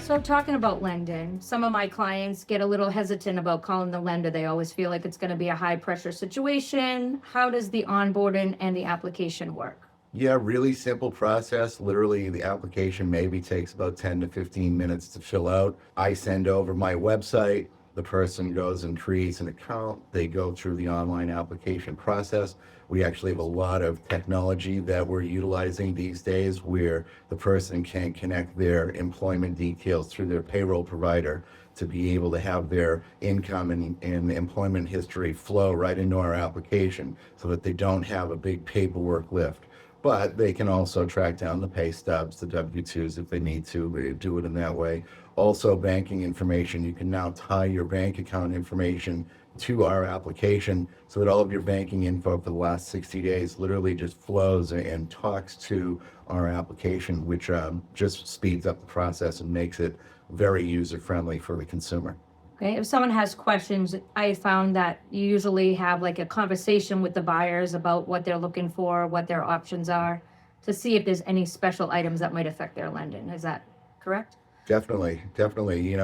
So talking about lending, some of my clients get a little hesitant about calling the lender. They always feel like it's going to be a high pressure situation. How does the onboarding and the application work? Yeah, really simple process. Literally, the application maybe takes about 10 to 15 minutes to fill out. I send over my website. The person goes and creates an account. They go through the online application process. We actually have a lot of technology that we're utilizing these days where the person can connect their employment details through their payroll provider to be able to have their income and employment history flow right into our application so that they don't have a big paperwork lift. But they can also track down the pay stubs, the W-2s if they need to. They do it in that way. Also, banking information. You can now tie your bank account information to our application so that all of your banking info for the last 60 days literally just flows and talks to our application, which just speeds up the process and makes it very user-friendly for the consumer. Okay, if someone has questions, I found that you usually have like a conversation with the buyers about what they're looking for, what their options are, to see if there's any special items that might affect their lending. Is that correct? Definitely, definitely.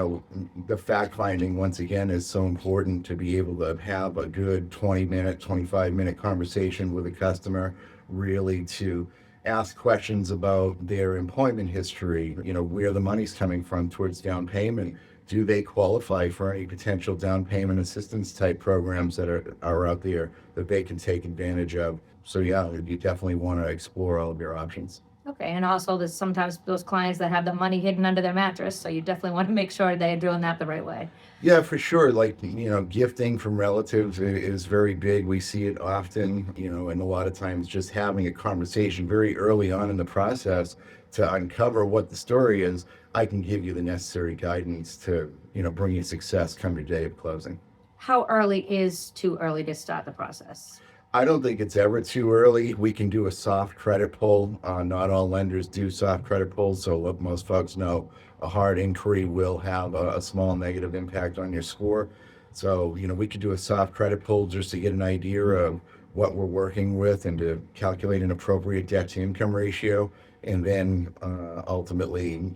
The fact finding, once again, is so important to be able to have a good 20-minute, 25-minute conversation with a customer, really to ask questions about their employment history, where the money's coming from towards down payment. Do they qualify for any potential down payment assistance type programs that are out there that they can take advantage of? So yeah, you definitely want to explore all of your options. Okay, and also there's sometimes those clients that have the money hidden under their mattress, so you definitely want to make sure they're doing that the right way. Yeah, for sure. Like, gifting from relatives is very big. We see it often, and a lot of times just having a conversation very early on in the process to uncover what the story is, I can give you the necessary guidance to, bring you success come your day of closing. How early is too early to start the process? I don't think it's ever too early. We can do a soft credit pull. Not all lenders do soft credit pulls, so what most folks know, a hard inquiry will have a small negative impact on your score. So, we could do a soft credit pull just to get an idea of what we're working with and to calculate an appropriate debt to income ratio. And then ultimately,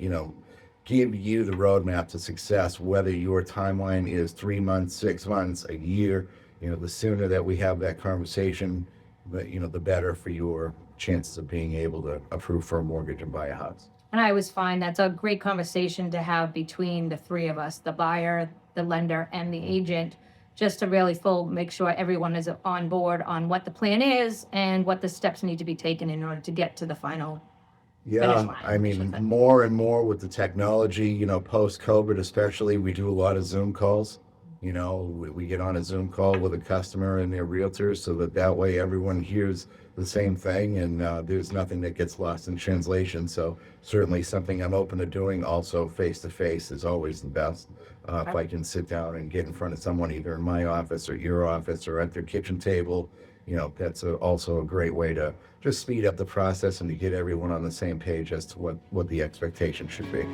give you the roadmap to success, whether your timeline is 3 months, 6 months, a year. The sooner that we have that conversation, the better for your chances of being able to approve for a mortgage and buy a house. And I always find that's a great conversation to have between the three of us, the buyer, the lender, and the agent, just to really make sure everyone is on board on what the plan is and what the steps need to be taken in order to get to the final finish Yeah, line. I mean, more and more with the technology, post-COVID especially, we do a lot of Zoom calls. We get on a Zoom call with a customer and their realtors so that way everyone hears the same thing and there's nothing that gets lost in translation. So certainly something I'm open to doing. Also, face-to-face is always the best. If I can sit down and get in front of someone either in my office or your office or at their kitchen table, that's also a great way to just speed up the process and to get everyone on the same page as to what the expectation should be.